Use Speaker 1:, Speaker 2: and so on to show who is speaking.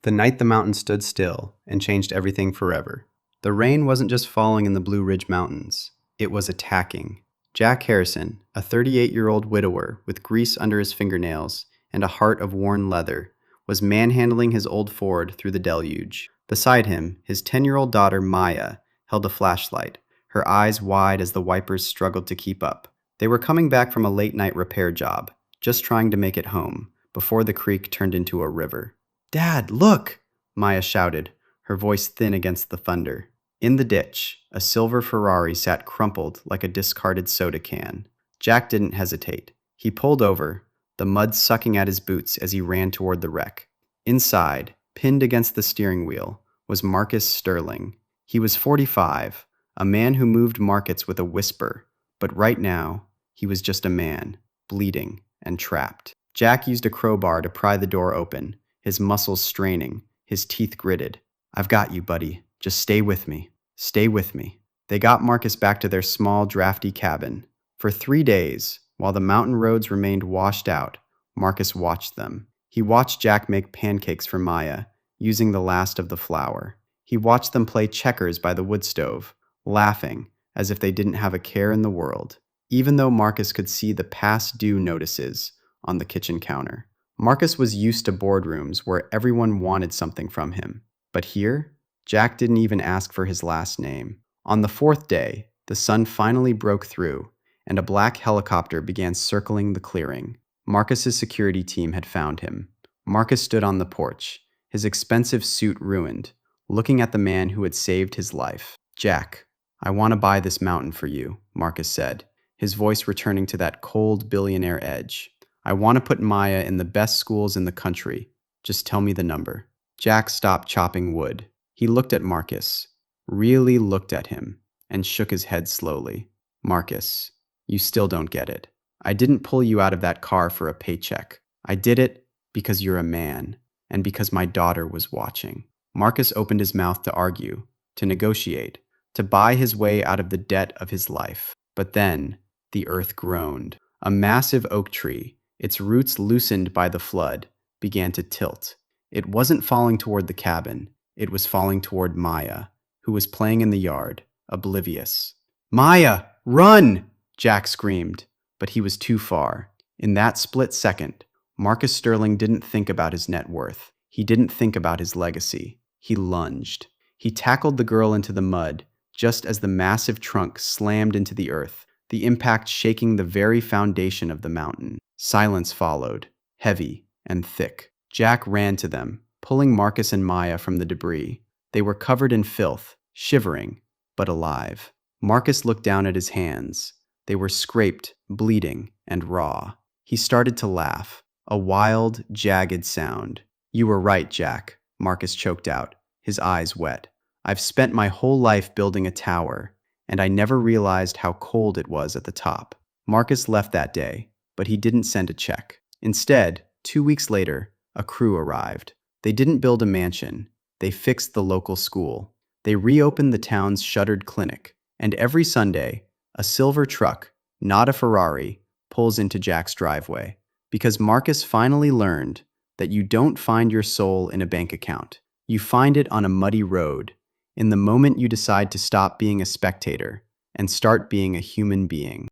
Speaker 1: The night the mountain stood still and changed everything forever. The rain wasn't just falling in the Blue Ridge Mountains, it was attacking. Jack Harrison, a 38-year-old widower with grease under his fingernails and a heart of worn leather, was manhandling his old Ford through the deluge. Beside him, his 10-year-old daughter Maya held a flashlight, her eyes wide as the wipers struggled to keep up. They were coming back from a late-night repair job, just trying to make it home, before the creek turned into a river. "Dad, look!" Maya shouted, her voice thin against the thunder. In the ditch, a silver Ferrari sat crumpled like a discarded soda can. Jack didn't hesitate. He pulled over, the mud sucking at his boots as he ran toward the wreck. Inside, pinned against the steering wheel, was Marcus Sterling. He was 45, a man who moved markets with a whisper, but right now, he was just a man, bleeding and trapped. Jack used a crowbar to pry the door open, his muscles straining, his teeth gritted. "I've got you, buddy. Just stay with me. Stay with me." They got Marcus back to their small, drafty cabin. For 3 days, while the mountain roads remained washed out, Marcus watched them. He watched Jack make pancakes for Maya, using the last of the flour. He watched them play checkers by the wood stove, laughing as if they didn't have a care in the world, even though Marcus could see the past due notices on the kitchen counter. Marcus was used to boardrooms where everyone wanted something from him. But here, Jack didn't even ask for his last name. On the 4th day, the sun finally broke through, and a black helicopter began circling the clearing. Marcus's security team had found him. Marcus stood on the porch, his expensive suit ruined, looking at the man who had saved his life. "Jack, I want to buy this mountain for you," Marcus said, his voice returning to that cold billionaire edge. "I want to put Maya in the best schools in the country. Just tell me the number." Jack stopped chopping wood. He looked at Marcus, really looked at him, and shook his head slowly. "Marcus, you still don't get it. I didn't pull you out of that car for a paycheck. I did it because you're a man, and because my daughter was watching." Marcus opened his mouth to argue, to negotiate, to buy his way out of the debt of his life. But then, the earth groaned. A massive oak tree, its roots loosened by the flood, began to tilt. It wasn't falling toward the cabin. It was falling toward Maya, who was playing in the yard, oblivious. "Maya, run!" Jack screamed, but he was too far. In that split second, Marcus Sterling didn't think about his net worth. He didn't think about his legacy. He lunged. He tackled the girl into the mud, just as the massive trunk slammed into the earth, the impact shaking the very foundation of the mountain. Silence followed, heavy and thick. Jack ran to them, pulling Marcus and Maya from the debris. They were covered in filth, shivering, but alive. Marcus looked down at his hands. They were scraped, bleeding, and raw. He started to laugh, a wild, jagged sound. "You were right, Jack," Marcus choked out, his eyes wet. "I've spent my whole life building a tower, and I never realized how cold it was at the top." Marcus left that day, but he didn't send a check. Instead, 2 weeks later, a crew arrived. They didn't build a mansion. They fixed the local school. They reopened the town's shuttered clinic. And every Sunday, a silver truck, not a Ferrari, pulls into Jack's driveway. Because Marcus finally learned that you don't find your soul in a bank account. You find it on a muddy road, in the moment you decide to stop being a spectator and start being a human being.